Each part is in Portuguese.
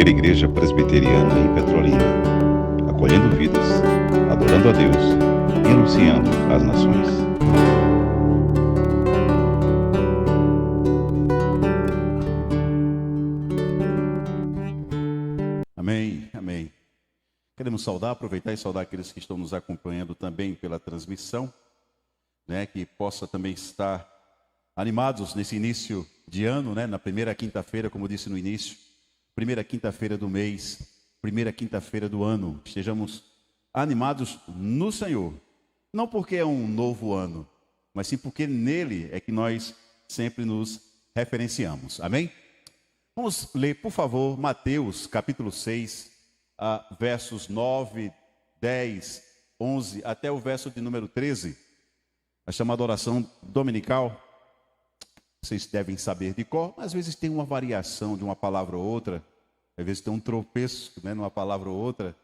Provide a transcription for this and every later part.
primeira igreja presbiteriana em Petrolina, acolhendo vidas, adorando a Deus e anunciando às nações. Amém, amém. Queremos aproveitar e saudar aqueles que estão nos acompanhando também pela transmissão, que possa também estar animados nesse início de ano, na primeira quinta-feira, como eu disse no início, primeira quinta-feira do mês, primeira quinta-feira do ano. Estejamos animados no Senhor, não porque é um novo ano, mas sim porque nele é que nós sempre nos referenciamos. Amém? Vamos ler, por favor, Mateus capítulo 6, versos 9, 10, 11, até o verso de número 13, a chamada oração dominical. Vocês devem saber de cor, mas às vezes tem uma variação de uma palavra ou outra, às vezes tem um tropeço, numa palavra ou outra,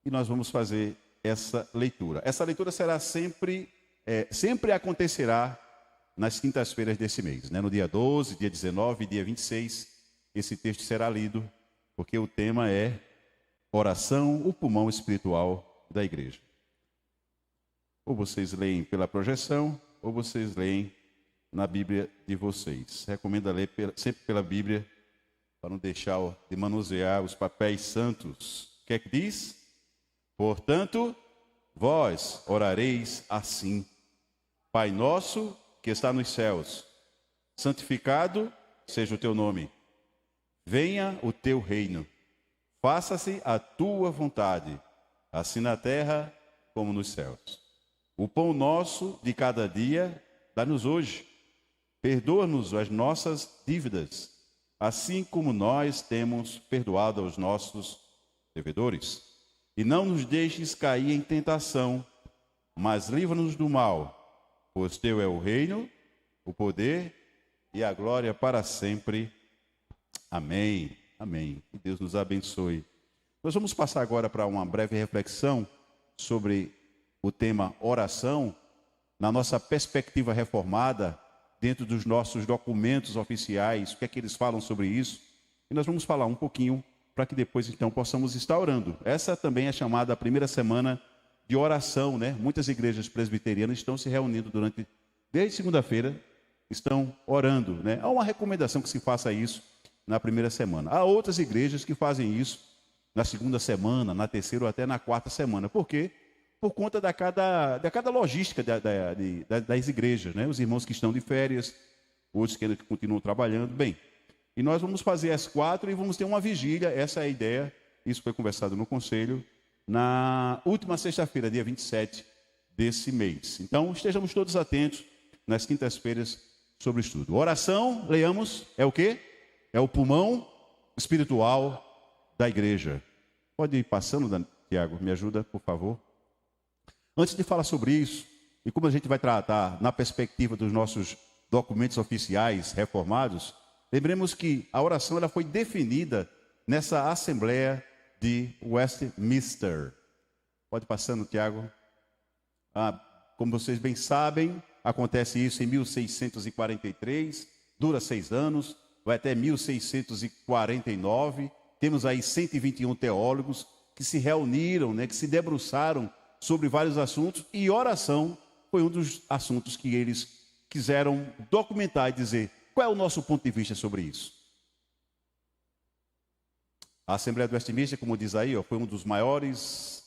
e nós vamos fazer essa leitura. Essa leitura será sempre acontecerá nas quintas-feiras desse mês, no dia 12, dia 19 e dia 26, esse texto será lido, porque o tema é oração, o pulmão espiritual da igreja. Ou vocês leem pela projeção, ou vocês leem na Bíblia de vocês. Recomendo ler sempre pela Bíblia, para não deixar de manusear os papéis santos. O que é que diz? Portanto, vós orareis assim: Pai nosso que está nos céus, santificado seja o teu nome. Venha o teu reino. Faça-se a tua vontade, assim na terra como nos céus. O pão nosso de cada dia dá-nos hoje. Perdoa-nos as nossas dívidas, assim como nós temos perdoado aos nossos devedores. E não nos deixes cair em tentação, mas livra-nos do mal, pois teu é o reino, o poder e a glória para sempre. Amém. Amém. Que Deus nos abençoe. Nós vamos passar agora para uma breve reflexão sobre o tema oração, na nossa perspectiva reformada, dentro dos nossos documentos oficiais, o que é que eles falam sobre isso. E nós vamos falar um pouquinho, para que depois então possamos estar orando. Essa também é chamada a primeira semana de oração, Muitas igrejas presbiterianas estão se reunindo desde segunda-feira, estão orando, Há uma recomendação que se faça isso na primeira semana. Há outras igrejas que fazem isso na segunda semana, na terceira ou até na quarta semana. Por quê? Por conta da cada logística das igrejas, Os irmãos que estão de férias, outros que ainda continuam trabalhando. Bem, e nós vamos fazer as 4 e vamos ter uma vigília, essa é a ideia, isso foi conversado no conselho, na última sexta-feira, dia 27 desse mês. Então, estejamos todos atentos nas quintas-feiras sobre o estudo. Oração, leiamos, é o quê? É o pulmão espiritual da igreja. Pode ir passando, Tiago, me ajuda, por favor. Antes de falar sobre isso, e como a gente vai tratar na perspectiva dos nossos documentos oficiais reformados, lembremos que a oração ela foi definida nessa Assembleia de Westminster. Pode ir passando, Tiago. Como vocês bem sabem, acontece isso em 1643, dura 6 anos, vai até 1649. Temos aí 121 teólogos que se reuniram, que se debruçaram sobre vários assuntos, e oração foi um dos assuntos que eles quiseram documentar e dizer qual é o nosso ponto de vista sobre isso. A Assembleia do Westminster, como diz aí, foi um dos maiores,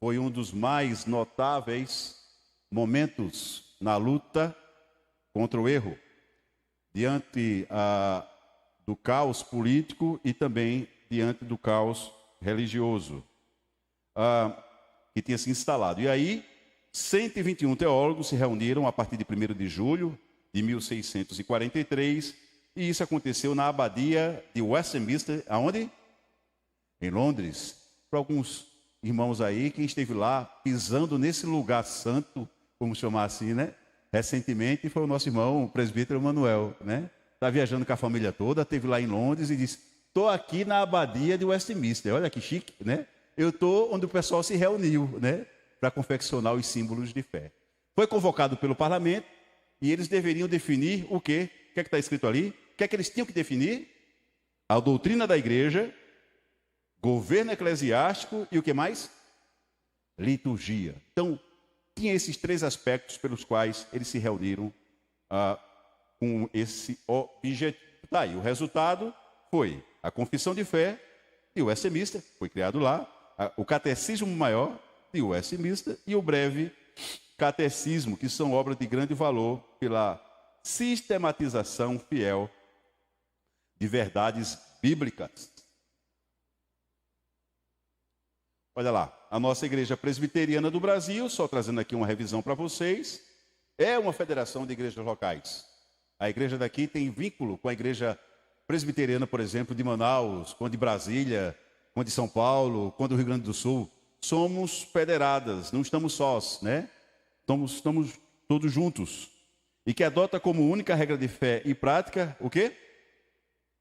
foi um dos mais notáveis momentos na luta contra o erro, diante do caos político e também diante do caos religioso que tinha se instalado. E aí, 121 teólogos se reuniram a partir de 1º de julho de 1643, e isso aconteceu na abadia de Westminster, aonde? Em Londres. Para alguns irmãos aí, quem esteve lá pisando nesse lugar santo, vamos chamar assim, recentemente, foi o nosso irmão, o presbítero Manuel, Está viajando com a família toda, esteve lá em Londres e disse: estou aqui na abadia de Westminster. Olha que chique, Eu estou onde o pessoal se reuniu, para confeccionar os símbolos de fé. Foi convocado pelo parlamento e eles deveriam definir o quê? O que é que está escrito ali? O que é que eles tinham que definir? a doutrina da igreja, governo eclesiástico e o que mais? Liturgia. Então, tinha esses três aspectos pelos quais eles se reuniram com esse objetivo. Tá aí, o resultado foi a Confissão de Fé de Westminster, foi criado lá, o Catecismo Maior de Westminster e o Breve Catecismo, que são obras de grande valor pela sistematização fiel de verdades bíblicas. Olha lá, a nossa Igreja Presbiteriana do Brasil, só trazendo aqui uma revisão para vocês, é uma federação de igrejas locais. A igreja daqui tem vínculo com a Igreja Presbiteriana, por exemplo, de Manaus, com a de Brasília, com a de São Paulo, com a do Rio Grande do Sul. Somos federadas, não estamos sós, né? Estamos todos juntos. E que adota como única regra de fé e prática, o quê?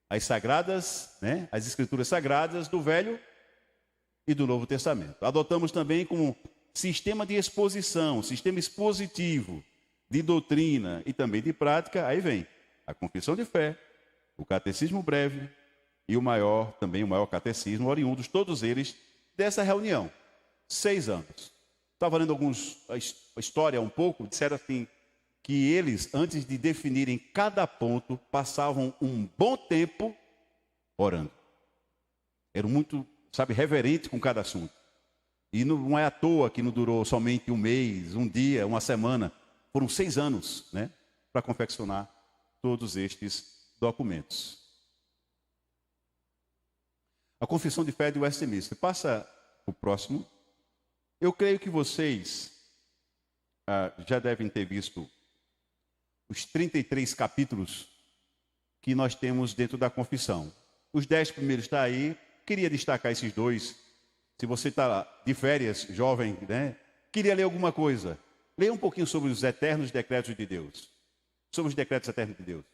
As sagradas, né? As escrituras sagradas do Velho e do Novo Testamento. Adotamos também como sistema de exposição, sistema expositivo de doutrina e também de prática, aí vem a Confissão de Fé, o Catecismo Breve e o maior Catecismo, oriundos todos eles dessa reunião. 6 anos. Estava lendo a história um pouco, disseram assim, que eles, antes de definirem cada ponto, passavam um bom tempo orando. Eram muito, reverentes com cada assunto. E não é à toa que não durou somente um mês, um dia, uma semana. Foram 6 anos, né, para confeccionar todos estes documentos. A Confissão de Fé de Westminster. Passa o próximo. Eu creio que vocês já devem ter visto os 33 capítulos que nós temos dentro da confissão. Os 10 primeiros estão aí. Queria destacar esses 2. Se você está de férias, jovem, né, queria ler alguma coisa, leia um pouquinho sobre os eternos decretos de Deus. Sobre os decretos eternos de Deus.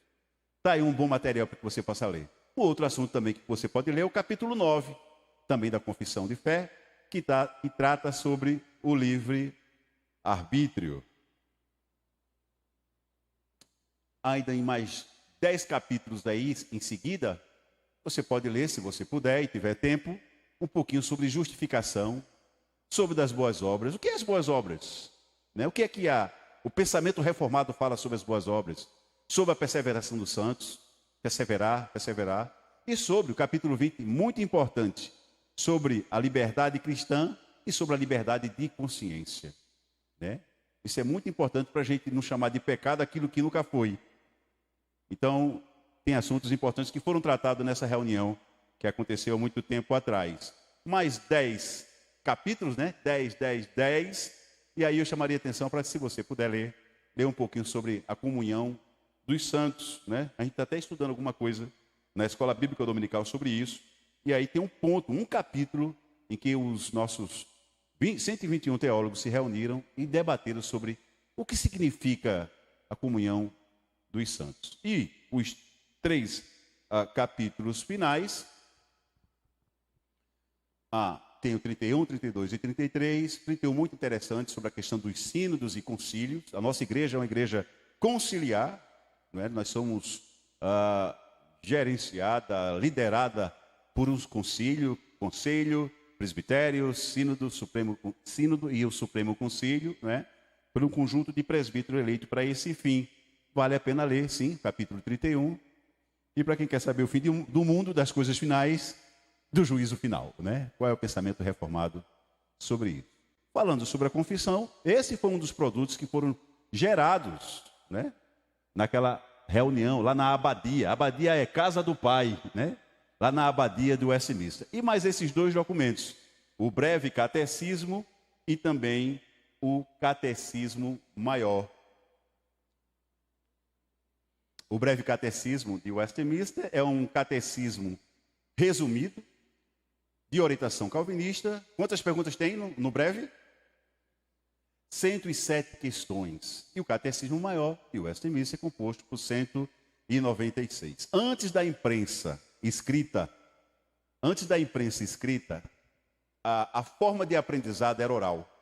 Está aí um bom material para que você possa ler. Um outro assunto também que você pode ler é o capítulo 9, também da Confissão de Fé, que trata sobre o livre-arbítrio. Ainda em mais 10 capítulos aí em seguida, você pode ler, se você puder e tiver tempo, um pouquinho sobre justificação, sobre das boas obras. O que é as boas obras? O que é que o pensamento reformado fala sobre as boas obras? Sobre a perseveração dos santos, perseverar, e sobre o capítulo 20, muito importante, sobre a liberdade cristã e sobre a liberdade de consciência. Né? Isso é muito importante para a gente não chamar de pecado aquilo que nunca foi. Então, tem assuntos importantes que foram tratados nessa reunião que aconteceu há muito tempo atrás. Mais 10 capítulos, né? 10. E aí eu chamaria a atenção para, se você puder ler um pouquinho sobre a comunhão dos santos, né? A gente está até estudando alguma coisa na Escola Bíblica Dominical sobre isso. E aí tem um capítulo em que os nossos 121 teólogos se reuniram e debateram sobre o que significa a comunhão dos santos. E os 3 capítulos finais, tem o 31, 32 e 33, 31 muito interessante sobre a questão dos sínodos e concílios. A nossa igreja é uma igreja conciliar, não é? Nós somos gerenciada, liderada por um conselho, presbitério, sínodo e o Supremo Concílio, não é? Por um conjunto de presbíteros eleitos para esse fim. Vale a pena ler, sim, capítulo 31. E para quem quer saber o fim do mundo, das coisas finais, do juízo final, né? Qual é o pensamento reformado sobre isso? Falando sobre a confissão, esse foi um dos produtos que foram gerados, né, naquela reunião, lá na abadia. A abadia é casa do pai, né? Lá na abadia do Westminster. E mais esses 2 documentos, o Breve Catecismo e também o Catecismo Maior. O Breve Catecismo de Westminster é um catecismo resumido, de orientação calvinista. Quantas perguntas tem no Breve? 107 questões. E o Catecismo Maior de Westminster é composto por 196. Antes da imprensa escrita, a forma de aprendizado era oral.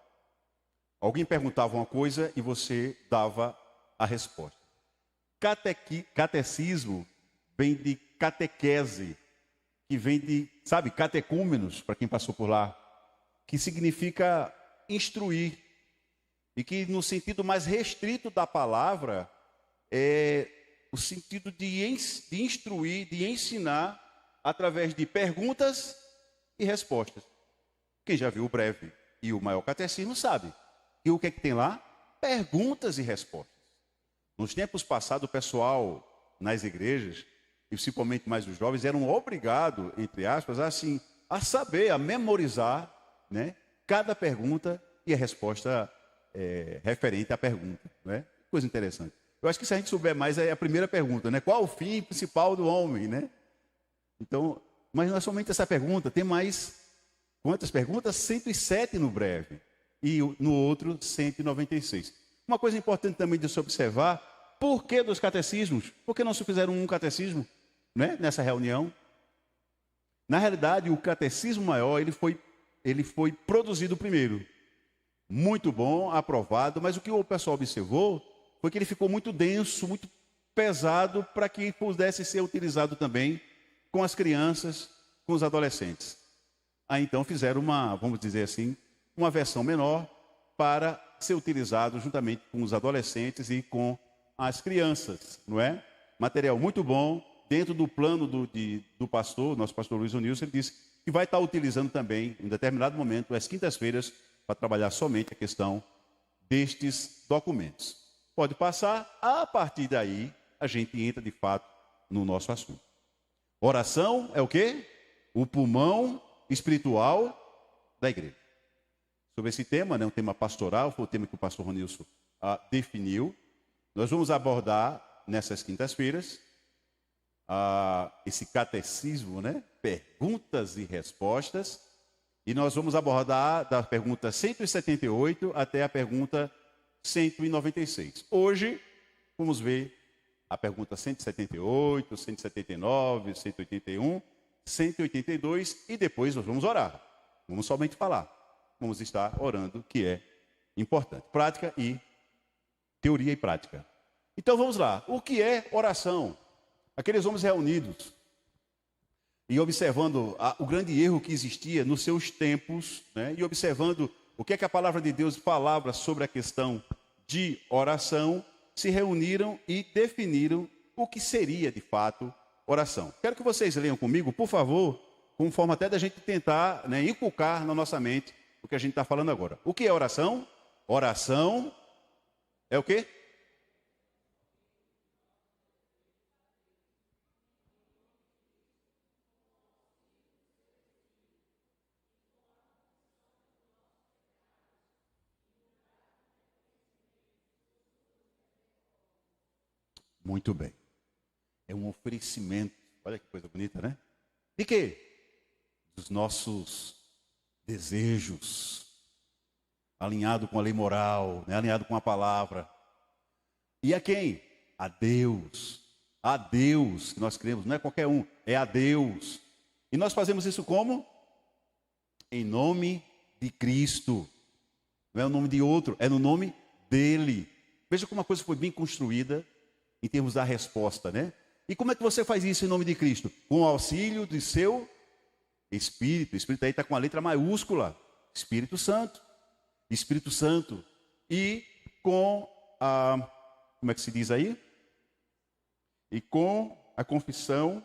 Alguém perguntava uma coisa e você dava a resposta. Catecismo vem de catequese, que vem de, sabe, catecúmenos, para quem passou por lá, que significa instruir, e que no sentido mais restrito da palavra é o sentido de instruir, de ensinar através de perguntas e respostas. Quem já viu o breve e o maior catecismo sabe. E o que é que tem lá? Perguntas e respostas. Nos tempos passados, o pessoal nas igrejas, e principalmente mais os jovens, eram obrigados, entre aspas, a saber, a memorizar, né, cada pergunta e a resposta referente à pergunta. Né? Coisa interessante. Eu acho que se a gente souber mais, é a primeira pergunta, né? Qual o fim principal do homem, né? Então, mas não é somente essa pergunta, tem mais quantas perguntas? 107 no breve e no outro 196. Uma coisa importante também de se observar, por que dos catecismos? Por que não se fizeram um catecismo, né, nessa reunião? Na realidade, o catecismo maior, ele foi produzido primeiro. Muito bom, aprovado, mas o que o pessoal observou foi que ele ficou muito denso, muito pesado, para que pudesse ser utilizado também com as crianças, com os adolescentes. Aí então fizeram vamos dizer assim, uma versão menor para ser utilizado juntamente com os adolescentes e com as crianças, não é? Material muito bom, dentro do plano do pastor, nosso pastor Luiz Onilson, ele disse que vai estar utilizando também, em determinado momento, às quintas-feiras, para trabalhar somente a questão destes documentos. Pode passar, a partir daí, a gente entra de fato no nosso assunto. Oração é o quê? O pulmão espiritual da igreja. Sobre esse tema, né, um tema pastoral, foi o tema que o pastor Ronilson definiu. Nós vamos abordar nessas quintas-feiras esse catecismo, né, perguntas e respostas, e nós vamos abordar da pergunta 178 até a pergunta 196. Hoje, vamos ver a pergunta 178, 179, 181, 182 e depois nós vamos orar. Vamos somente falar. Vamos estar orando, que é importante. Prática e teoria e prática. Então vamos lá. O que é oração? Aqueles homens reunidos e observando o grande erro que existia nos seus tempos, né? E observando o que é que a palavra de Deus falava sobre a questão de oração, se reuniram e definiram o que seria de fato oração. Quero que vocês leiam comigo, por favor, com forma até da gente tentar, né, inculcar na nossa mente o que a gente está falando agora. O que é oração? Oração é o quê? Muito bem. É um oferecimento. Olha que coisa bonita, né? De quê? Dos nossos desejos, alinhado com a lei moral, né? Alinhado com a palavra. E a quem? A Deus. A Deus que nós cremos, não é qualquer um, é a Deus. E nós fazemos isso como? Em nome de Cristo. Não é o nome de outro, é no nome dele. Veja como a coisa foi bem construída em termos da resposta, né? E como é que você faz isso em nome de Cristo? Com o auxílio do seu Espírito. O Espírito aí está com a letra maiúscula. Espírito Santo. Espírito Santo. E com como é que se diz aí? E com a confissão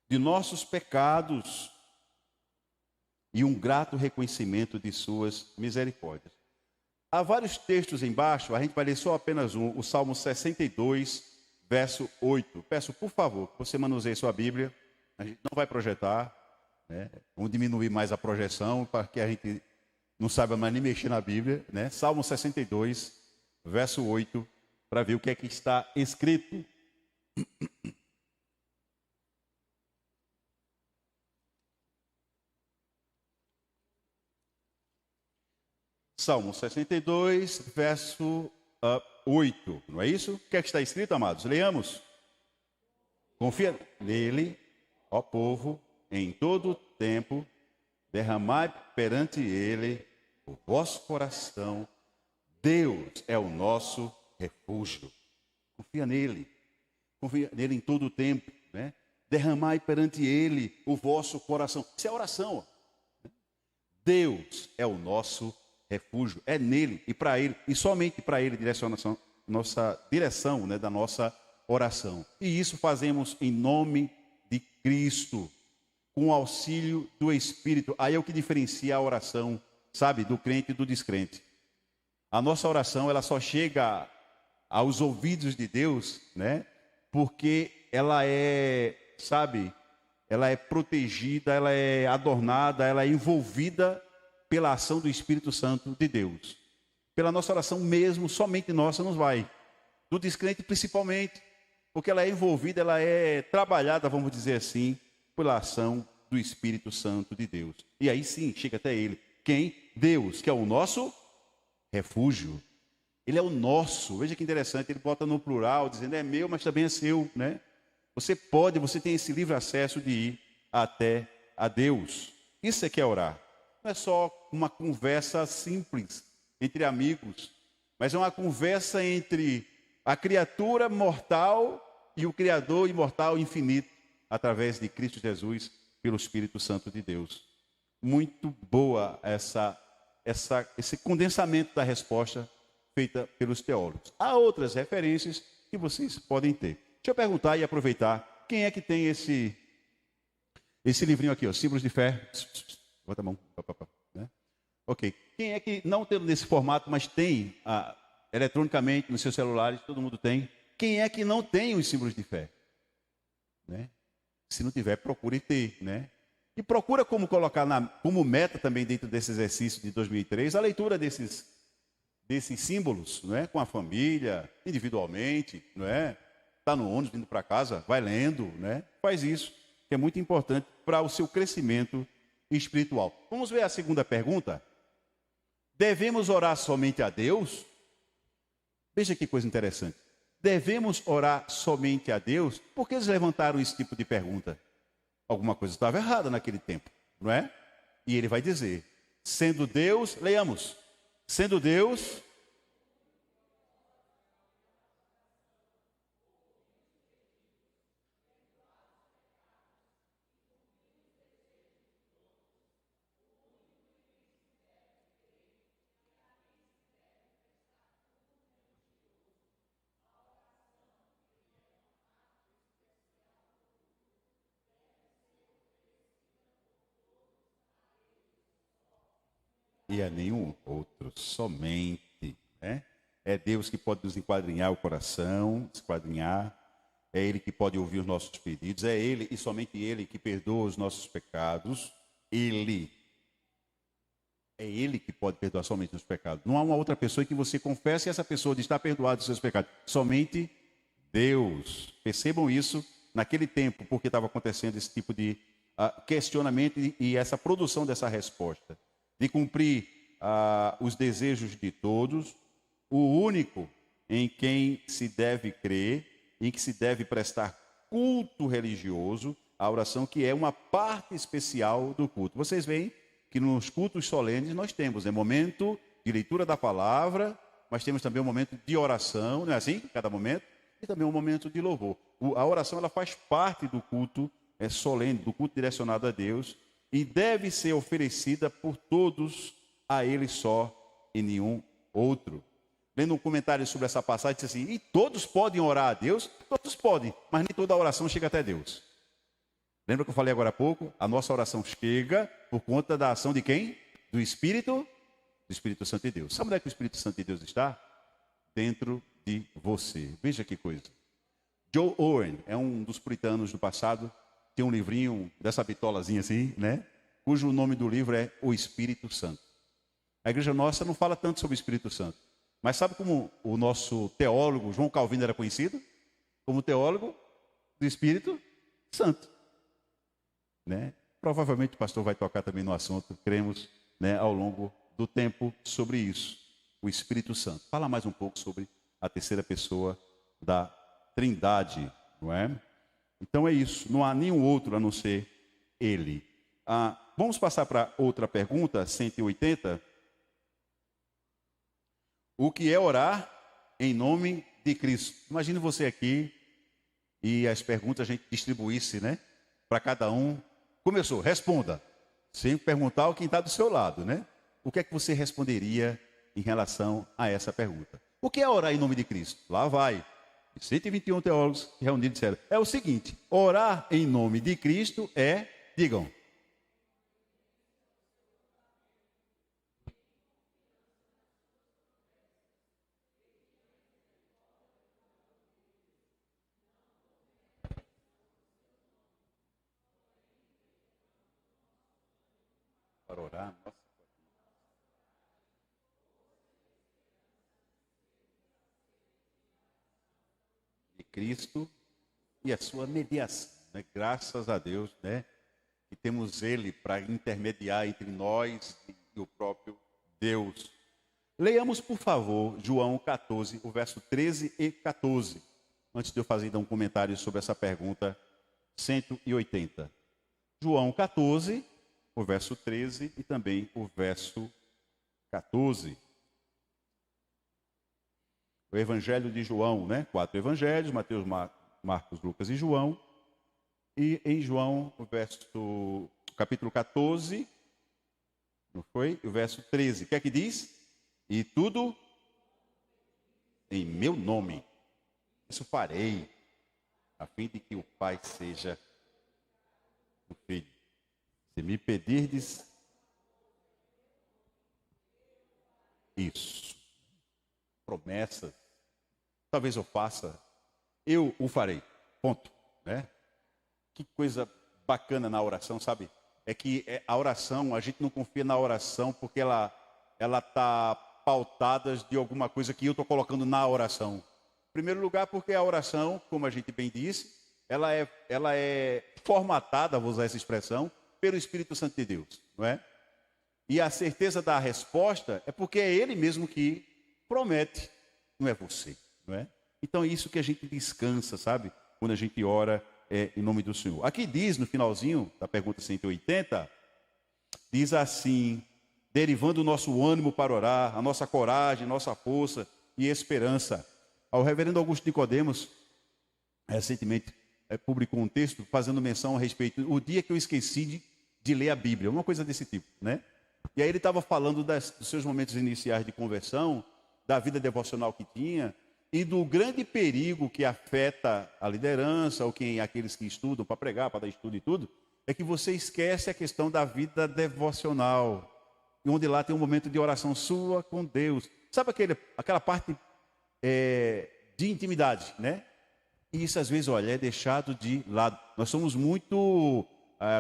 de nossos pecados e um grato reconhecimento de suas misericórdias. Há vários textos embaixo, a gente vai ler só apenas um, o Salmo 62, verso 8. Peço, por favor, que você manuseie sua Bíblia. A gente não vai projetar, né? Vamos diminuir mais a projeção, para que a gente não saiba mais nem mexer na Bíblia, né? Salmo 62, verso 8, para ver o que é que está escrito. Salmo 62, verso 8, não é isso? O que é que está escrito, amados? Leamos. Confia nele, ó povo, em todo o tempo, derramai perante ele o vosso coração. Deus é o nosso refúgio. Confia nele em todo o tempo, né? derramai perante ele o vosso coração. Isso é oração. Ó. Deus é o nosso refúgio, é nele e para ele, e somente para ele nossa direção, né, da nossa oração. E isso fazemos em nome de Cristo, com o auxílio do Espírito. Aí é o que diferencia a oração, sabe, do crente e do descrente. A nossa oração, ela só chega aos ouvidos de Deus, né, porque ela é, sabe, ela é protegida, ela é adornada, ela é envolvida pela ação do Espírito Santo de Deus. Pela nossa oração mesmo, somente nossa nos vai. Do descrente principalmente, porque ela é envolvida, ela é trabalhada, vamos dizer assim, pela ação do Espírito Santo de Deus. E aí sim, chega até ele. Quem? Deus, que é o nosso refúgio. Ele é o nosso. Veja que interessante, ele bota no plural, dizendo é meu, mas também é seu, né? Você tem esse livre acesso de ir até a Deus. Isso é que é orar. Não é só uma conversa simples entre amigos, mas é uma conversa entre a criatura mortal e o Criador imortal infinito, através de Cristo Jesus, pelo Espírito Santo de Deus. Muito boa esse condensamento da resposta feita pelos teólogos. Há outras referências que vocês podem ter. Deixa eu perguntar e aproveitar, quem é que tem esse livrinho aqui, ó, Símbolos de Fé? Bota a mão. Né? Ok. Quem é que não tem nesse formato, mas tem eletronicamente nos seus celulares, todo mundo tem. Quem é que não tem os símbolos de fé? Né? Se não tiver, procure ter, né? E procura como colocar como meta também dentro desse exercício de 2003, a leitura desses símbolos, não é? Com a família, individualmente, não é? Está no ônibus, indo para casa, vai lendo, né? Faz isso, que é muito importante para o seu crescimento espiritual. Vamos ver a segunda pergunta. Devemos orar somente a Deus? Veja que coisa interessante. Devemos orar somente a Deus? Por que eles levantaram esse tipo de pergunta? Alguma coisa estava errada naquele tempo, não é? E ele vai dizer, sendo Deus, leiamos, sendo Deus... E a nenhum outro, somente, né? É Deus que pode nos esquadrinhar o coração, esquadrinhar. É Ele que pode ouvir os nossos pedidos. É Ele e somente Ele que perdoa os nossos pecados. Ele. É Ele que pode perdoar somente os pecados. Não há uma outra pessoa que você confesse e essa pessoa está perdoada dos seus pecados. Somente Deus. Percebam isso naquele tempo, porque estava acontecendo esse tipo de questionamento e essa produção dessa resposta. De cumprir os desejos de todos, o único em quem se deve crer, em que se deve prestar culto religioso, a oração que é uma parte especial do culto. Vocês veem que nos cultos solenes nós temos momento de leitura da palavra, mas temos também um momento de oração, não é assim? Cada momento, e também um momento de louvor. A oração ela faz parte do culto solene, do culto direcionado a Deus, e deve ser oferecida por todos a Ele só e nenhum outro. Lendo um comentário sobre essa passagem, diz assim, e todos podem orar a Deus? Todos podem, mas nem toda oração chega até Deus. Lembra que eu falei agora há pouco? A nossa oração chega por conta da ação de quem? Do Espírito Santo de Deus. Sabe onde é que o Espírito Santo de Deus está? Dentro de você. Veja que coisa. Joe Owen é um dos puritanos do passado, tem um livrinho dessa bitolazinha assim, né? Cujo nome do livro é O Espírito Santo. A igreja nossa não fala tanto sobre o Espírito Santo. Mas sabe como o nosso teólogo, João Calvino, era conhecido? Como teólogo do Espírito Santo. Né? Provavelmente o pastor vai tocar também no assunto, cremos, né, ao longo do tempo sobre isso. O Espírito Santo. Fala mais um pouco sobre a terceira pessoa da Trindade, não é? Então é isso, não há nenhum outro a não ser Ele. Vamos passar para outra pergunta, 180. O que é orar em nome de Cristo? Imagine você aqui, e as perguntas a gente distribuísse, né? Para cada um. Começou, responda. Sem perguntar ao quem está do seu lado, né? O que é que você responderia em relação a essa pergunta? O que é orar em nome de Cristo? Lá vai. 121 teólogos reunidos disseram. É o seguinte, orar em nome de Cristo é, digam, para orar, nossa. De Cristo e a sua mediação, né? Graças a Deus, né? Que temos Ele para intermediar entre nós e o próprio Deus. Leiamos, por favor, João 14, o verso 13 e 14, antes de eu fazer então um comentário sobre essa pergunta 180. João 14, o verso 13 e também o verso 14. O Evangelho de João, né? 4 evangelhos, Mateus, Marcos, Lucas e João. E em João, o capítulo 14, não foi? O verso 13. O que é que diz? E tudo em meu nome. Isso farei, a fim de que o Pai seja o Filho. Se me pedirdes isso, promessas, talvez eu faça, eu o farei. Ponto, né? Que coisa bacana na oração, sabe? É que a oração, a gente não confia na oração porque ela está pautada de alguma coisa que eu estou colocando na oração. Em primeiro lugar, porque a oração, como a gente bem disse, ela é formatada, vou usar essa expressão, pelo Espírito Santo de Deus, não é? E a certeza da resposta é porque é Ele mesmo que promete, não é você, não é? Então é isso que a gente descansa, sabe? Quando a gente ora em nome do Senhor. Aqui diz, no finalzinho da pergunta 180, diz assim, derivando o nosso ânimo para orar, a nossa coragem, nossa força e esperança. Ao reverendo Augusto Nicodemos, recentemente publicou um texto fazendo menção a respeito do dia que eu esqueci de ler a Bíblia, uma coisa desse tipo, né? E aí ele estava falando dos seus momentos iniciais de conversão, da vida devocional que tinha, e do grande perigo que afeta a liderança, ou aqueles que estudam para pregar, para dar estudo e tudo, é que você esquece a questão da vida devocional, onde lá tem um momento de oração sua com Deus. Sabe aquela parte de intimidade, né? E isso às vezes, olha, é deixado de lado. Nós somos muito,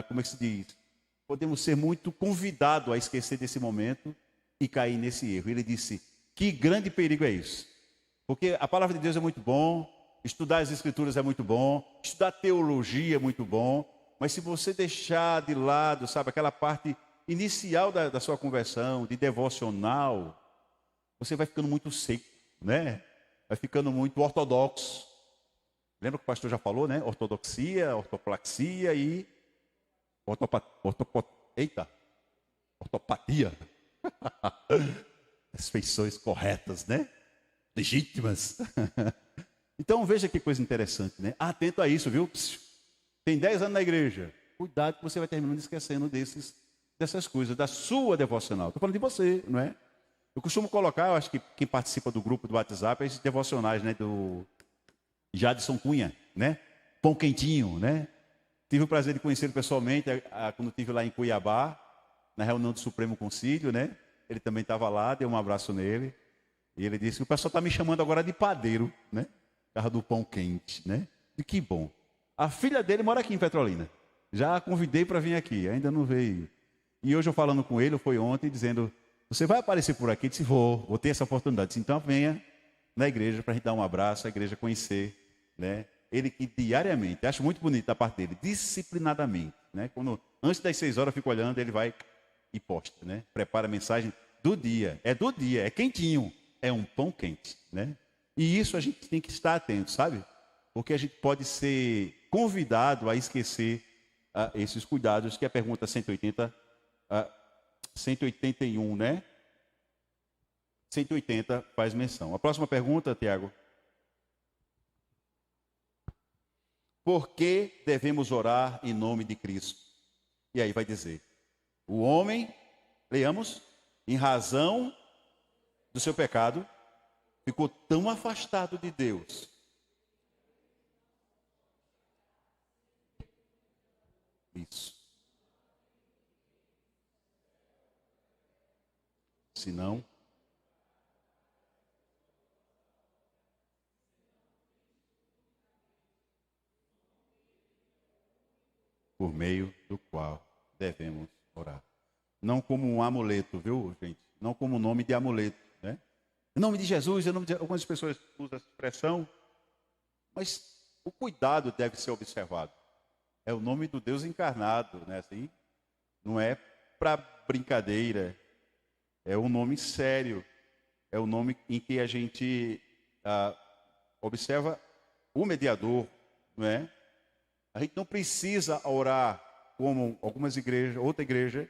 como é que se diz? Podemos ser muito convidados a esquecer desse momento e cair nesse erro. Ele disse, que grande perigo é isso? Porque a palavra de Deus é muito bom, estudar as Escrituras é muito bom, estudar teologia é muito bom, mas se você deixar de lado, sabe, aquela parte inicial da sua conversão, de devocional, você vai ficando muito seco, né? Vai ficando muito ortodoxo. Lembra que o pastor já falou, né? Ortodoxia, ortoplaxia e ortopatia. As feições corretas, né? Legítimas. Então veja que coisa interessante, né? Atento a isso, viu? Tem 10 anos na igreja. Cuidado que você vai terminando esquecendo dessas coisas, da sua devocional. Estou falando de você, não é? Eu costumo colocar, eu acho que quem participa do grupo do WhatsApp é esses devocionais, né? Do Jadson Cunha, né? Pão quentinho, né? Tive o prazer de conhecê-lo pessoalmente quando estive lá em Cuiabá, na reunião do Supremo Concílio, né? Ele também estava lá, dei um abraço nele. E ele disse, o pessoal está me chamando agora de padeiro, né? Por causa do pão quente, né? E que bom. A filha dele mora aqui em Petrolina. Já a convidei para vir aqui, ainda não veio. E hoje eu falando com ele, foi ontem, dizendo, você vai aparecer por aqui? Ele disse, vou ter essa oportunidade. Disse, então venha na igreja para a gente dar um abraço, a igreja conhecer, né? Ele que diariamente, acho muito bonito da parte dele, disciplinadamente, né? Antes das 6 horas eu fico olhando, ele vai e posta, né? Prepara a mensagem do dia, é quentinho. É um pão quente, né? E isso a gente tem que estar atento, sabe? Porque a gente pode ser convidado a esquecer esses cuidados que a pergunta 181, né? 180 faz menção. A próxima pergunta, Tiago. por que devemos orar em nome de Cristo? E aí vai dizer, o homem, leamos, em razão do seu pecado, ficou tão afastado de Deus. Isso. Senão, por meio do qual devemos orar. Não como um amuleto, viu, gente? Não como nome de amuleto, né? Em nome de Jesus, algumas pessoas usam essa expressão, mas o cuidado deve ser observado. É o nome do Deus encarnado, né? Assim, não é para brincadeira, é um nome sério, é o nome em que a gente observa o mediador, não é? A gente não precisa orar como algumas igrejas, outra igreja,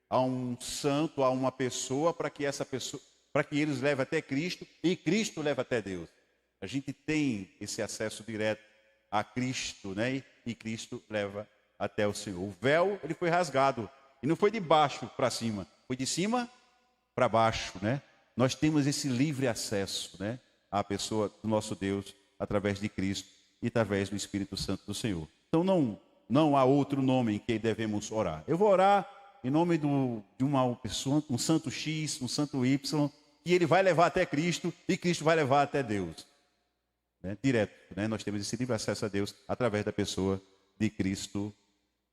a um santo, a uma pessoa, para que essa pessoa, para que eles levem até Cristo e Cristo leva até Deus. A gente tem esse acesso direto a Cristo, né? E Cristo leva até o Senhor. O véu, ele foi rasgado e não foi de baixo para cima, foi de cima para baixo, né? Nós temos esse livre acesso, né, à pessoa do nosso Deus através de Cristo e através do Espírito Santo do Senhor. Então não há outro nome em que devemos orar. Eu vou orar em nome de uma pessoa, um santo X, um santo Y, e ele vai levar até Cristo e Cristo vai levar até Deus. Né? Direto, né? Nós temos esse livre acesso a Deus através da pessoa de Cristo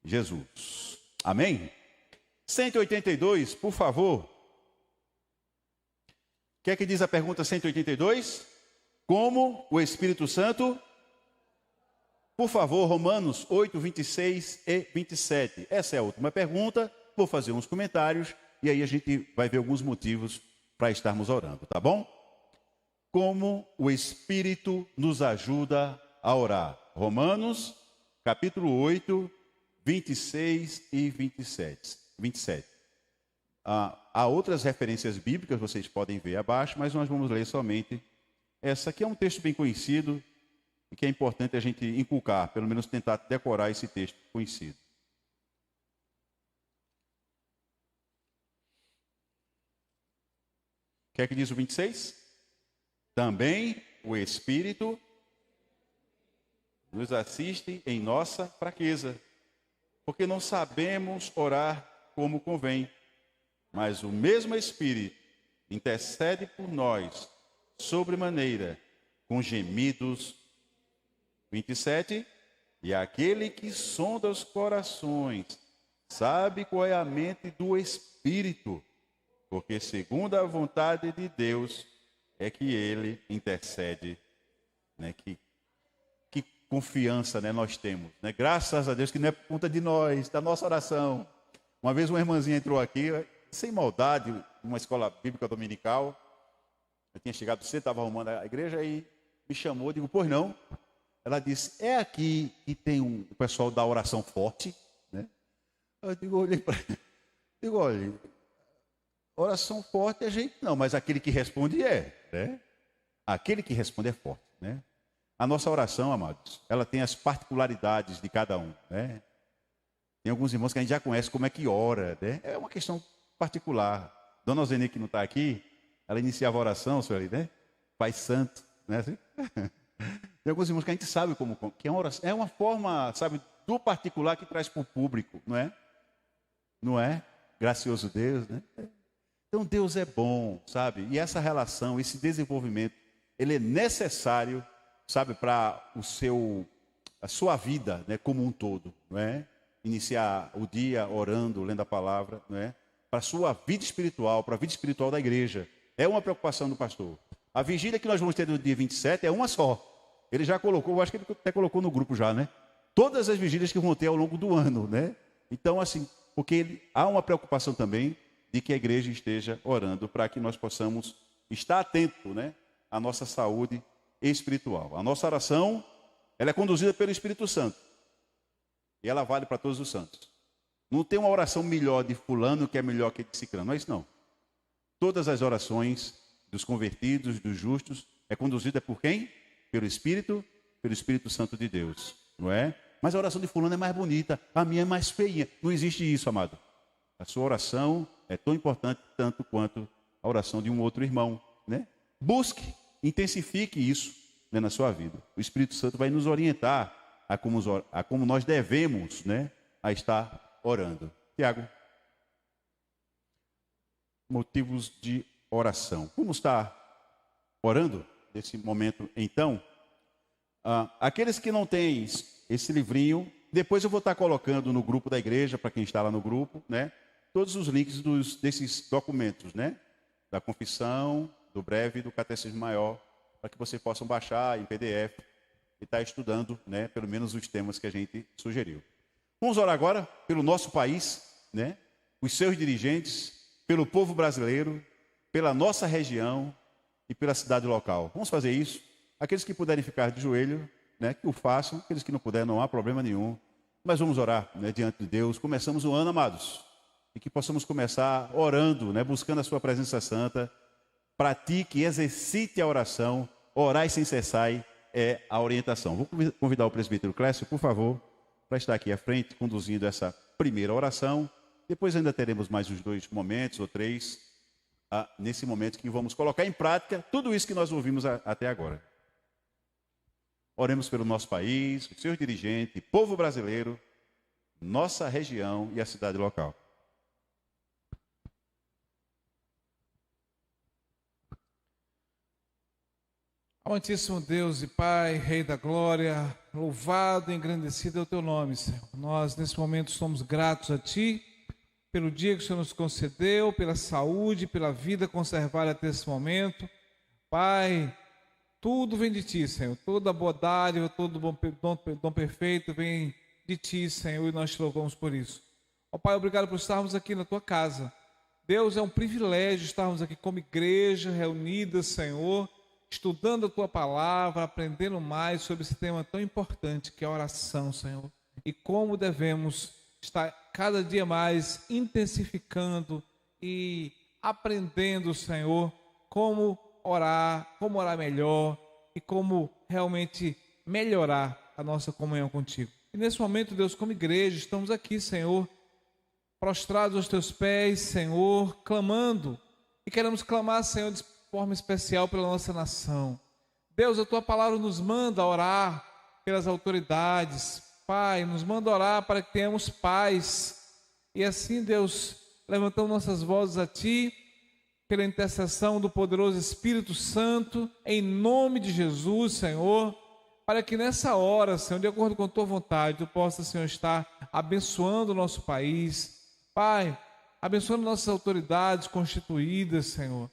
Jesus. Amém? 182, por favor. O que é que diz a pergunta 182? Como o Espírito Santo... Por favor, Romanos 8, 26 e 27. Essa é a última pergunta. Vou fazer uns comentários e aí a gente vai ver alguns motivos para estarmos orando, tá bom? Como o Espírito nos ajuda a orar. Romanos, capítulo 8, 26 e 27. Há outras referências bíblicas, vocês podem ver abaixo, mas nós vamos ler somente essa aqui. É um texto bem conhecido e que é importante a gente inculcar, pelo menos tentar decorar esse texto conhecido. O que é que diz o 26? Também o Espírito nos assiste em nossa fraqueza, porque não sabemos orar como convém, mas o mesmo Espírito intercede por nós sobremaneira, com gemidos. 27, e aquele que sonda os corações sabe qual é a mente do Espírito, porque segundo a vontade de Deus é que ele intercede, né? Que confiança, né, nós temos, né? Graças a Deus que não é por conta de nós, da nossa oração. Uma vez uma irmãzinha entrou aqui, sem maldade, numa escola bíblica dominical. Eu tinha chegado cedo, estava arrumando a igreja e me chamou, digo, pois não. Ela disse, é aqui que tem o pessoal da oração forte, né? Eu digo, olhei para ele, digo, olha, oração forte é gente não, mas aquele que responde né? Aquele que responde é forte, né? A nossa oração, amados, ela tem as particularidades de cada um, né? Tem alguns irmãos que a gente já conhece como é que ora, né? É uma questão particular. Dona Zeni, que não está aqui, ela iniciava a oração, senhor, né? Pai Santo, né? Assim? Tem alguns irmãos que a gente sabe como que é uma oração, é uma forma, sabe, do particular que traz para o público, não é? Não é? Gracioso Deus, né? Então Deus é bom, sabe? E essa relação, esse desenvolvimento, ele é necessário, sabe, para a sua vida, né, como um todo, não é? Iniciar o dia orando, lendo a palavra, não é? Para a sua vida espiritual, para a vida espiritual da igreja. É uma preocupação do pastor. A vigília que nós vamos ter no dia 27 é uma só. Ele já colocou, eu acho que ele até colocou no grupo já, né? Todas as vigílias que vão ter ao longo do ano, né? Então, assim, porque há uma preocupação também de que a igreja esteja orando para que nós possamos estar atento, né, à nossa saúde espiritual. A nossa oração, ela é conduzida pelo Espírito Santo. E ela vale para todos os santos. Não tem uma oração melhor de fulano que é melhor que de ciclano, não é isso não. Todas as orações dos convertidos, dos justos, é conduzida por quem? Pelo Espírito Santo de Deus. não é? Mas a oração de fulano é mais bonita, a minha é mais feinha. Não existe isso, amado. A sua oração é tão importante tanto quanto a oração de um outro irmão, né? Busque, intensifique isso, né, na sua vida. O Espírito Santo vai nos orientar a como nós devemos, né, a estar orando. Tiago, motivos de oração. Vamos estar orando nesse momento, então. Aqueles que não têm esse livrinho, depois eu vou estar colocando no grupo da igreja, para quem está lá no grupo, né, todos os links desses documentos, né, da confissão, do breve e do catecismo maior, para que vocês possam baixar em PDF e estar estudando, né, pelo menos os temas que a gente sugeriu. Vamos orar agora pelo nosso país, né, os seus dirigentes, pelo povo brasileiro, pela nossa região e pela cidade local. Vamos fazer isso? Aqueles que puderem ficar de joelho, né, que o façam. Aqueles que não puderem, não há problema nenhum. Mas vamos orar, né, diante de Deus. Começamos o ano, amados. E que possamos começar orando, né, buscando a sua presença santa. Pratique, exercite a oração. Orai sem cessar é a orientação. Vou convidar o presbítero Clécio, por favor, para estar aqui à frente, conduzindo essa primeira oração. Depois ainda teremos mais uns 2 momentos ou 3, nesse momento que vamos colocar em prática tudo isso que nós ouvimos até agora. Oremos pelo nosso país, os seus dirigentes, povo brasileiro, nossa região e a cidade local. Amantíssimo Deus e Pai, Rei da Glória, louvado e engrandecido é o Teu nome, Senhor. Nós, nesse momento, somos gratos a Ti, pelo dia que o Senhor nos concedeu, pela saúde, pela vida conservada até esse momento. Pai, tudo vem de Ti, Senhor. Toda boa dádiva, todo dom perfeito vem de Ti, Senhor, e nós Te louvamos por isso. Ó Pai, obrigado por estarmos aqui na Tua casa. Deus, é um privilégio estarmos aqui como igreja reunida, Senhor, estudando a Tua palavra, aprendendo mais sobre esse tema tão importante que é a oração, Senhor. E como devemos estar cada dia mais intensificando e aprendendo, Senhor, como orar melhor e como realmente melhorar a nossa comunhão contigo. E nesse momento, Deus, como igreja, estamos aqui, Senhor, prostrados aos Teus pés, Senhor, clamando. E queremos clamar, Senhor, de forma especial pela nossa nação. Deus, a Tua palavra nos manda orar pelas autoridades. Pai, nos manda orar para que tenhamos paz. E assim, Deus, levantamos nossas vozes a Ti, pela intercessão do poderoso Espírito Santo, em nome de Jesus, Senhor, para que nessa hora, Senhor, de acordo com a Tua vontade, Tu possa, Senhor, estar abençoando o nosso país. Pai, abençoando nossas autoridades constituídas, Senhor.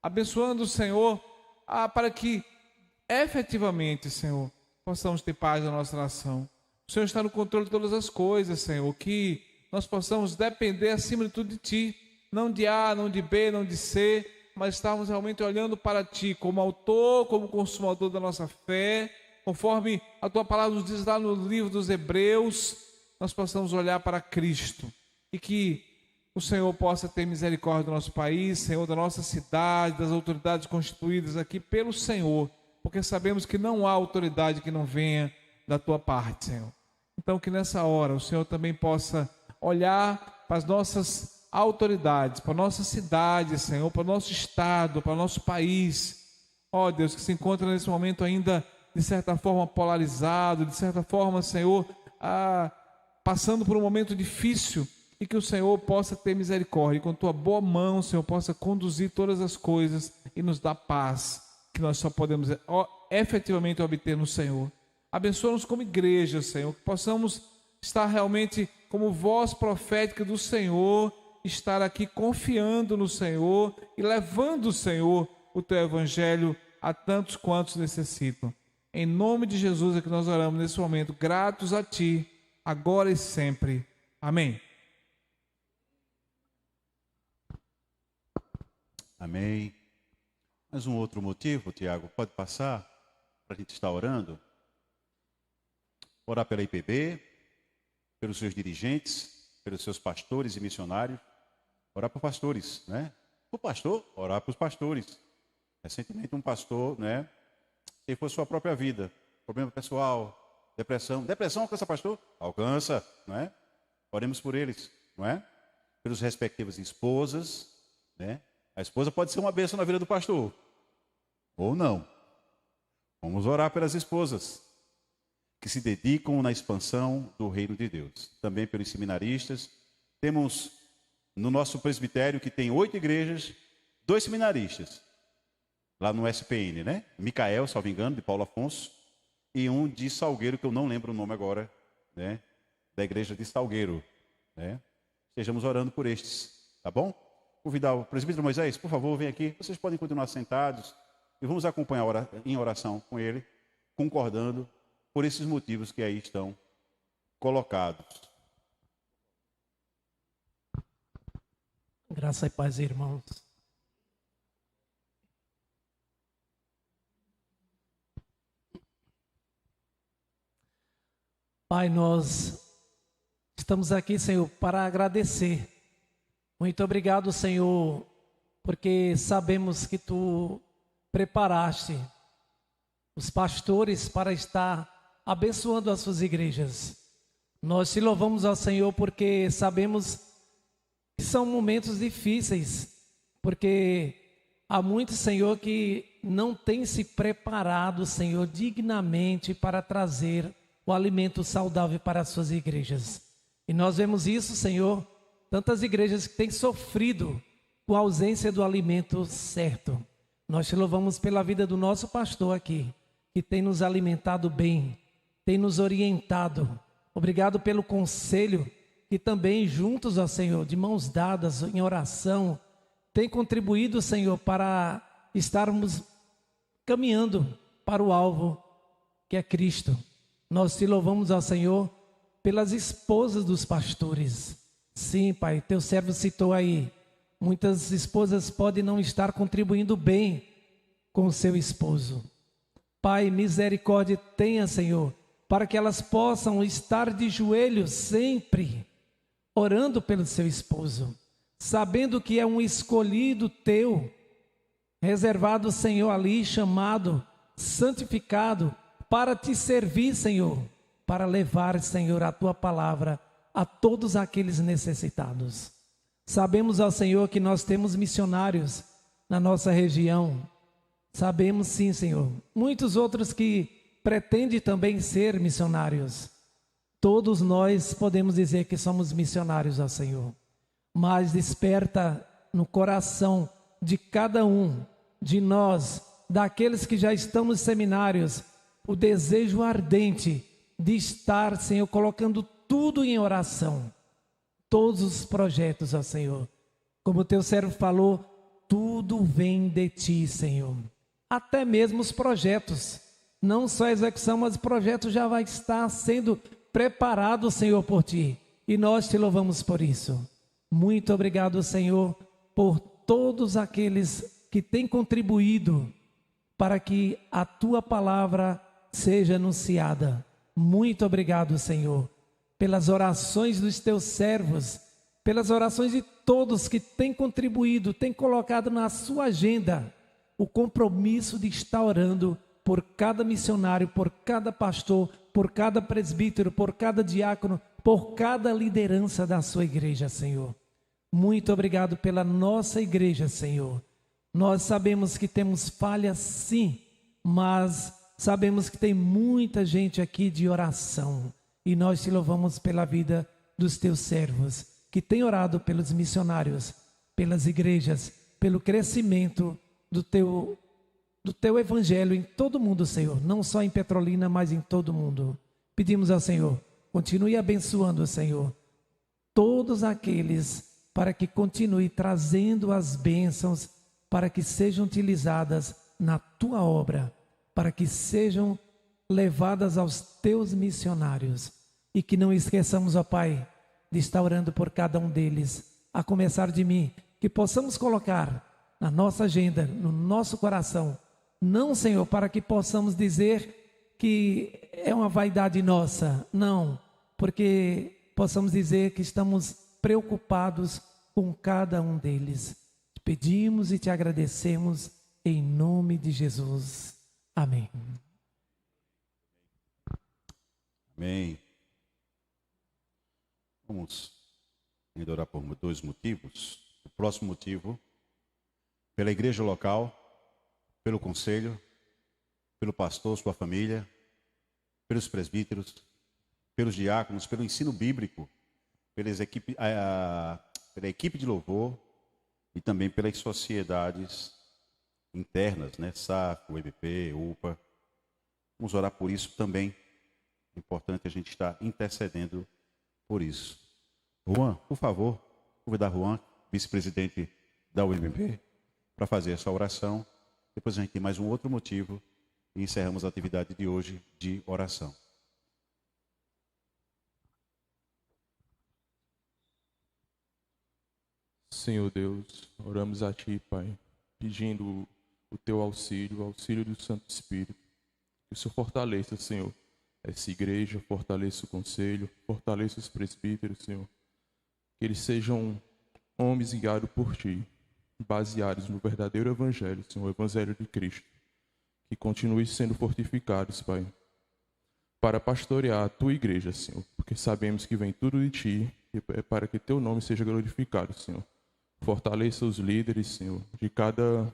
Abençoando o Senhor, para que efetivamente, Senhor, possamos ter paz na nossa nação. O Senhor está no controle de todas as coisas, Senhor, que nós possamos depender acima de tudo de Ti, não de A, não de B, não de C, mas estarmos realmente olhando para Ti como autor, como consumador da nossa fé, conforme a Tua palavra nos diz lá no livro dos Hebreus, nós possamos olhar para Cristo e que o Senhor possa ter misericórdia do nosso país, Senhor, da nossa cidade, das autoridades constituídas aqui pelo Senhor, porque sabemos que não há autoridade que não venha da Tua parte, Senhor. Então que nessa hora o Senhor também possa olhar para as nossas autoridades, para a nossa cidade, Senhor, para o nosso estado, para o nosso país. Ó Deus, que se encontra nesse momento ainda, de certa forma, polarizado, de certa forma, Senhor, passando por um momento difícil, e que o Senhor possa ter misericórdia, e com Tua boa mão, Senhor, possa conduzir todas as coisas e nos dar paz, que nós só podemos efetivamente obter no Senhor. Abençoa-nos como igreja, Senhor, que possamos estar realmente como voz profética do Senhor, estar aqui confiando no Senhor e levando, Senhor, o Teu Evangelho a tantos quantos necessitam. Em nome de Jesus é que nós oramos nesse momento, gratos a Ti, agora e sempre. Amém. Amém. Mais um outro motivo, Tiago, pode passar para a gente estar orando? Orar pela IPB, pelos seus dirigentes, pelos seus pastores e missionários. Orar por pastores, né? O pastor, orar para os pastores. Recentemente um pastor, né, ceifou sua própria vida, problema pessoal, Depressão. Depressão alcança pastor? Alcança, não é? Oremos por eles, não é? Pelas respectivas esposas, né? A esposa pode ser uma bênção na vida do pastor, ou não. Vamos orar pelas esposas que se dedicam na expansão do reino de Deus. Também pelos seminaristas. Temos no nosso presbitério, que tem 8 igrejas, 2 seminaristas. Lá no SPN, né? Micael, salvo engano, de Paulo Afonso. E um de Salgueiro, que eu não lembro o nome agora, né? Da igreja de Salgueiro, né? Estejamos orando por estes, tá bom? Convidar o presbítero Moisés, por favor, vem aqui. Vocês podem continuar sentados e vamos acompanhar em oração com ele, concordando por esses motivos que aí estão colocados. Graça e paz, irmãos. Pai, nós estamos aqui, Senhor, para agradecer. Muito obrigado, Senhor, porque sabemos que Tu preparaste os pastores para estar abençoando as suas igrejas. Nós te louvamos ao Senhor porque sabemos que são momentos difíceis, porque há muitos, Senhor, que não têm se preparado, Senhor, dignamente para trazer o alimento saudável para as suas igrejas. E nós vemos isso, Senhor, tantas igrejas que têm sofrido com a ausência do alimento certo. Nós te louvamos pela vida do nosso pastor aqui, que tem nos alimentado bem, tem nos orientado. Obrigado pelo conselho que também juntos, ó Senhor, de mãos dadas em oração, tem contribuído, Senhor, para estarmos caminhando para o alvo que é Cristo. Nós te louvamos, ó Senhor, pelas esposas dos pastores. Sim, Pai, teu servo citou aí, muitas esposas podem não estar contribuindo bem com o seu esposo. Pai, misericórdia tenha, Senhor, para que elas possam estar de joelhos sempre, orando pelo seu esposo, sabendo que é um escolhido teu, reservado, Senhor, ali, chamado, santificado, para te servir, Senhor, para levar, Senhor, a tua palavra a todos aqueles necessitados. Sabemos, ó Senhor, que nós temos missionários na nossa região. Sabemos sim, Senhor, muitos outros que pretendem também ser missionários. Todos nós podemos dizer que somos missionários, ó Senhor. Mas desperta no coração de cada um de nós, daqueles que já estão nos seminários, o desejo ardente de estar, Senhor, colocando tudo em oração. Todos os projetos, ó Senhor. Como o teu servo falou, tudo vem de ti, Senhor. Até mesmo os projetos. Não só a execução, mas o projeto já vai estar sendo preparado, Senhor, por ti. E nós te louvamos por isso. Muito obrigado, Senhor, por todos aqueles que têm contribuído para que a tua palavra seja anunciada. Muito obrigado, Senhor, pelas orações dos teus servos, pelas orações de todos que têm contribuído, têm colocado na sua agenda o compromisso de estar orando por cada missionário, por cada pastor, por cada presbítero, por cada diácono, por cada liderança da sua igreja, Senhor. Muito obrigado pela nossa igreja, Senhor. Nós sabemos que temos falhas, sim, mas sabemos que tem muita gente aqui de oração. E nós te louvamos pela vida dos teus servos, que têm orado pelos missionários, pelas igrejas, pelo crescimento do teu evangelho em todo o mundo, Senhor. Não só em Petrolina, mas em todo o mundo. Pedimos ao Senhor, continue abençoando, Senhor, todos aqueles, para que continue trazendo as bênçãos, para que sejam utilizadas na tua obra, para que sejam levadas aos teus missionários. E que não esqueçamos, ó Pai, de estar orando por cada um deles, a começar de mim, que possamos colocar na nossa agenda, no nosso coração, não, Senhor, para que possamos dizer que é uma vaidade nossa, não, porque possamos dizer que estamos preocupados com cada um deles. Te pedimos e te agradecemos em nome de Jesus. Amém. Amém. Vamos ainda orar por dois motivos. O próximo motivo, pela igreja local, pelo conselho, pelo pastor, sua família, pelos presbíteros, pelos diáconos, pelo ensino bíblico, pela equipe de louvor e também pelas sociedades internas, né? SAF, UEBP, UPA. Vamos orar por isso também. É importante a gente estar intercedendo por isso. Juan, por favor, convidar Juan, vice-presidente da UEBP, para fazer essa oração. Depois a gente tem mais um outro motivo e encerramos a atividade de hoje de oração. Senhor Deus, oramos a Ti, Pai, pedindo o Teu auxílio, o auxílio do Santo Espírito. Que o Senhor fortaleça, Senhor, essa igreja, fortaleça o conselho, fortaleça os presbíteros, Senhor. Que eles sejam homens guiados por Ti, baseados no verdadeiro Evangelho, Senhor, o Evangelho de Cristo. Que continue sendo fortificados, Pai, para pastorear a Tua igreja, Senhor. Porque sabemos que vem tudo de Ti e é para que Teu nome seja glorificado, Senhor. Fortaleça os líderes, Senhor, de cada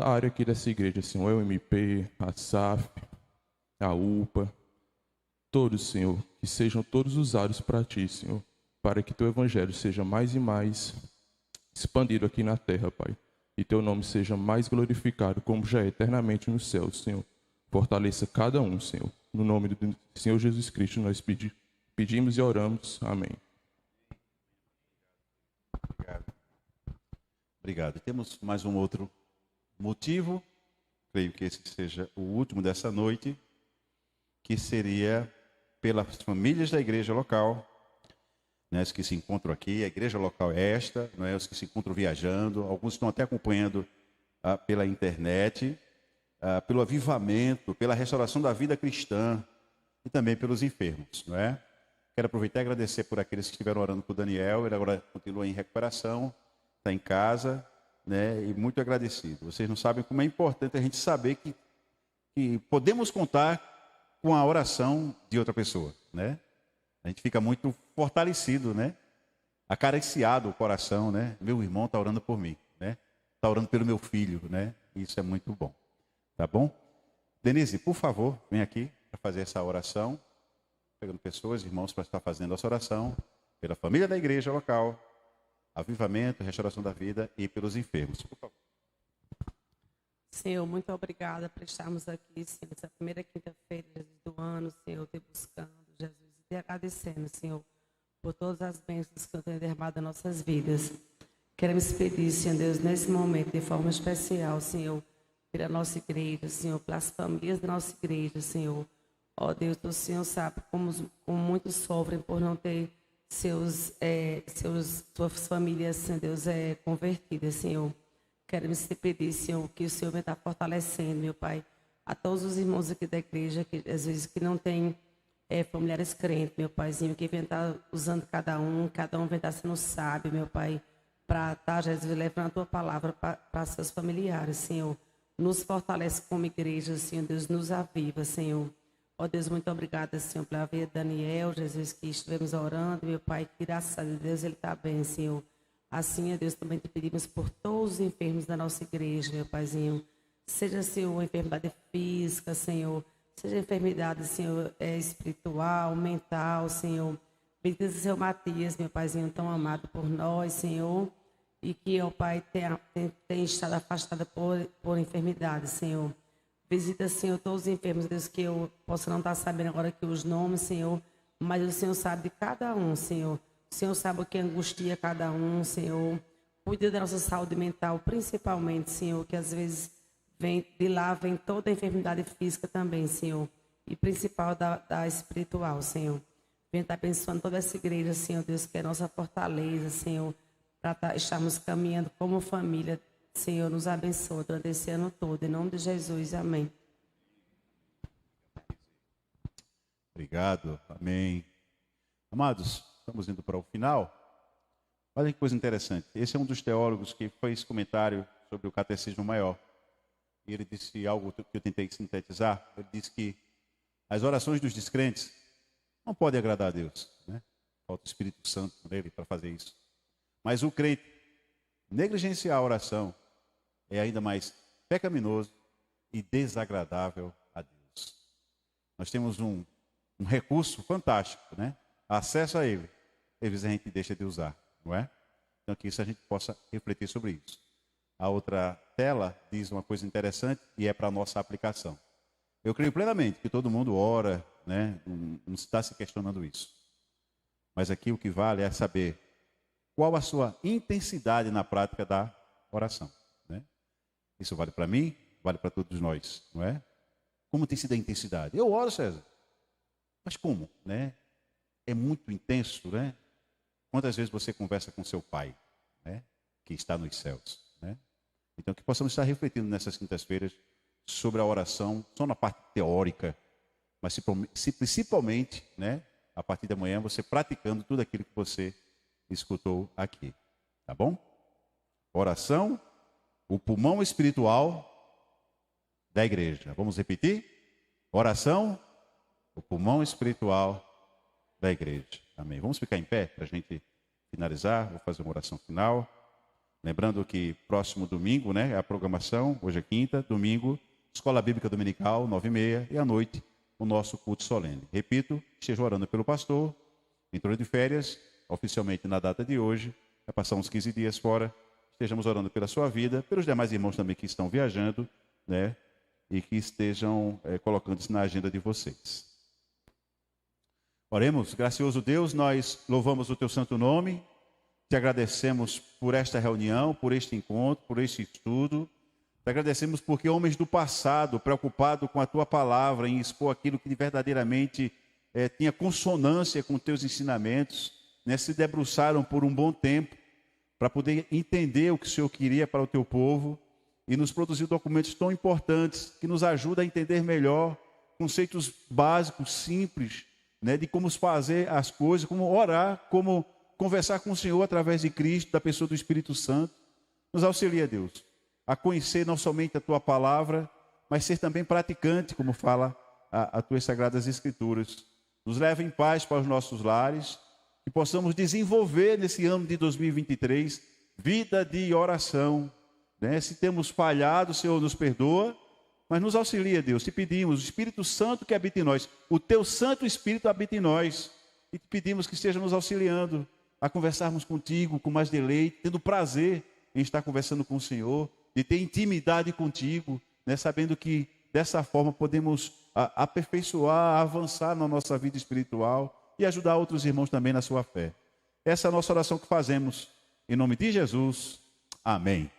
área aqui dessa igreja, Senhor. O MP, a SAF, a UPA, todos, Senhor, que sejam todos usados para Ti, Senhor, para que Teu Evangelho seja mais e mais expandido aqui na terra, Pai, e Teu nome seja mais glorificado, como já é eternamente no céu, Senhor. Fortaleça cada um, Senhor. No nome do Senhor Jesus Cristo, nós pedimos e oramos. Amém. Obrigado. E temos mais um outro motivo, creio que esse seja o último dessa noite, que seria pelas famílias da igreja local, né, os que se encontram aqui. A igreja local é esta, não é? Os que se encontram viajando, alguns estão até acompanhando pela internet, pelo avivamento, pela restauração da vida cristã e também pelos enfermos, não é? Quero aproveitar e agradecer por aqueles que estiveram orando por Daniel. Ele agora continua em recuperação, está em casa, né? E muito agradecido. Vocês não sabem como é importante a gente saber que podemos contar com a oração de outra pessoa, né? A gente fica muito fortalecido, né? Acariciado o coração, né? Meu irmão está orando por mim, né? Está orando pelo meu filho, né? Isso é muito bom, tá bom? Denise, por favor, vem aqui para fazer essa oração. Pegando pessoas, irmãos, para estar fazendo essa oração pela família da igreja local, avivamento, restauração da vida e pelos enfermos. Por favor. Senhor, muito obrigada por estarmos aqui, Senhor, nessa primeira quinta-feira do ano, Senhor, te buscando, Jesus, e te agradecendo, Senhor, por todas as bênçãos que o Senhor tem derramado em nossas vidas. Queremos pedir, Senhor Deus, nesse momento, de forma especial, Senhor, pela nossa igreja, Senhor, pelas famílias da nossa igreja, Senhor. Ó Deus, o Senhor sabe como muitos sofrem por não ter suas famílias, Senhor Deus, convertidas, Senhor. Queremos te pedir, Senhor, que o Senhor vai estar fortalecendo, meu Pai, a todos os irmãos aqui da igreja, que às vezes que não tem familiares crentes, meu Paizinho, que vem estar usando cada um vem estar sendo sábio, meu Pai, para estar, Jesus, levando a Tua palavra para seus familiares, Senhor. Nos fortalece como igreja, Senhor Deus, nos aviva, Senhor. Ó Deus, muito obrigada, Senhor, pela vida de Daniel, Jesus, que estivemos orando, meu Pai, que graças a Deus ele está bem, Senhor. Assim, ó Deus, também te pedimos por todos os enfermos da nossa igreja, meu Paizinho. Seja, Senhor, enfermidade física, Senhor, seja enfermidade, Senhor, espiritual, mental, Senhor. Bendito seja o Matias, meu Paizinho, tão amado por nós, Senhor, e que, ó Pai, tenha estado afastado por enfermidade, Senhor. Visita, Senhor, todos os enfermos, Deus, que eu possa não estar sabendo agora aqui os nomes, Senhor, mas o Senhor sabe de cada um, Senhor. O Senhor sabe o que angustia cada um, Senhor. Cuida da nossa saúde mental, principalmente, Senhor, que às vezes vem de lá, vem toda a enfermidade física também, Senhor. E principal da espiritual, Senhor. Vem estar abençoando toda essa igreja, Senhor, Deus, que é nossa fortaleza, Senhor, para estarmos caminhando como família. Senhor, nos abençoa durante esse ano todo. Em nome de Jesus, amém. Obrigado, amém. Amados, estamos indo para o final. Olha que coisa interessante. Esse é um dos teólogos que fez comentário sobre o Catecismo Maior. E ele disse algo que eu tentei sintetizar. Ele disse que As orações dos descrentes não podem agradar a Deus, né? Falta o Espírito Santo nele para fazer isso. Mas o crente negligenciar a oração é ainda mais pecaminoso e desagradável a Deus. Nós temos um recurso fantástico, né? Acesso a ele. Às vezes a gente deixa de usar, não é? Então que isso a gente possa refletir sobre isso. A outra tela diz uma coisa interessante e é para a nossa aplicação. Eu creio plenamente que todo mundo ora, né? Não está se questionando isso. Mas aqui o que vale é saber qual a sua intensidade na prática da oração, né? Isso vale para mim, vale para todos nós, não é? Como tem sido a intensidade? Eu oro, César. Mas como, né? É muito intenso, né? Quantas vezes você conversa com seu pai, né? Que está nos céus, né? Então que possamos estar refletindo nessas quintas-feiras sobre a oração, só na parte teórica, mas principalmente, né? A partir da manhã você praticando tudo aquilo que você escutou aqui, tá bom? Oração, o pulmão espiritual da igreja. Vamos repetir? Oração, o pulmão espiritual da igreja. Amém. Vamos ficar em pé para a gente finalizar. Vou fazer uma oração final. Lembrando que próximo domingo, né, é a programação. Hoje é quinta, domingo, Escola Bíblica Dominical, 9h30, e à noite, o nosso culto solene. Repito, esteja orando pelo pastor, entrou de férias, oficialmente na data de hoje, vai passar uns 15 dias fora. Estejamos orando pela sua vida, pelos demais irmãos também que estão viajando, né, e que estejam colocando isso na agenda de vocês. Oremos. Gracioso Deus, nós louvamos o teu santo nome, te agradecemos por esta reunião, por este encontro, por este estudo. Te agradecemos porque homens do passado, preocupados com a tua palavra, em expor aquilo que verdadeiramente tinha consonância com teus ensinamentos, né, se debruçaram por um bom tempo para poder entender o que o Senhor queria para o teu povo e nos produziu documentos tão importantes que nos ajudam a entender melhor conceitos básicos, simples, né, de como fazer as coisas, como orar, como conversar com o Senhor através de Cristo, da pessoa do Espírito Santo. Nos auxilia, Deus, a conhecer não somente a tua palavra, mas ser também praticante, como fala as tuas sagradas escrituras. Nos leva em paz para os nossos lares, que possamos desenvolver nesse ano de 2023 vida de oração, né? Se temos falhado, o Senhor nos perdoa, mas nos auxilia, Deus. Te pedimos, o Espírito Santo que habita em nós, o teu Santo Espírito habita em nós, e te pedimos que esteja nos auxiliando a conversarmos contigo com mais deleite, tendo prazer em estar conversando com o Senhor, de ter intimidade contigo, né? Sabendo que dessa forma podemos aperfeiçoar, avançar na nossa vida espiritual e ajudar outros irmãos também na sua fé. Essa é a nossa oração que fazemos, em nome de Jesus. Amém.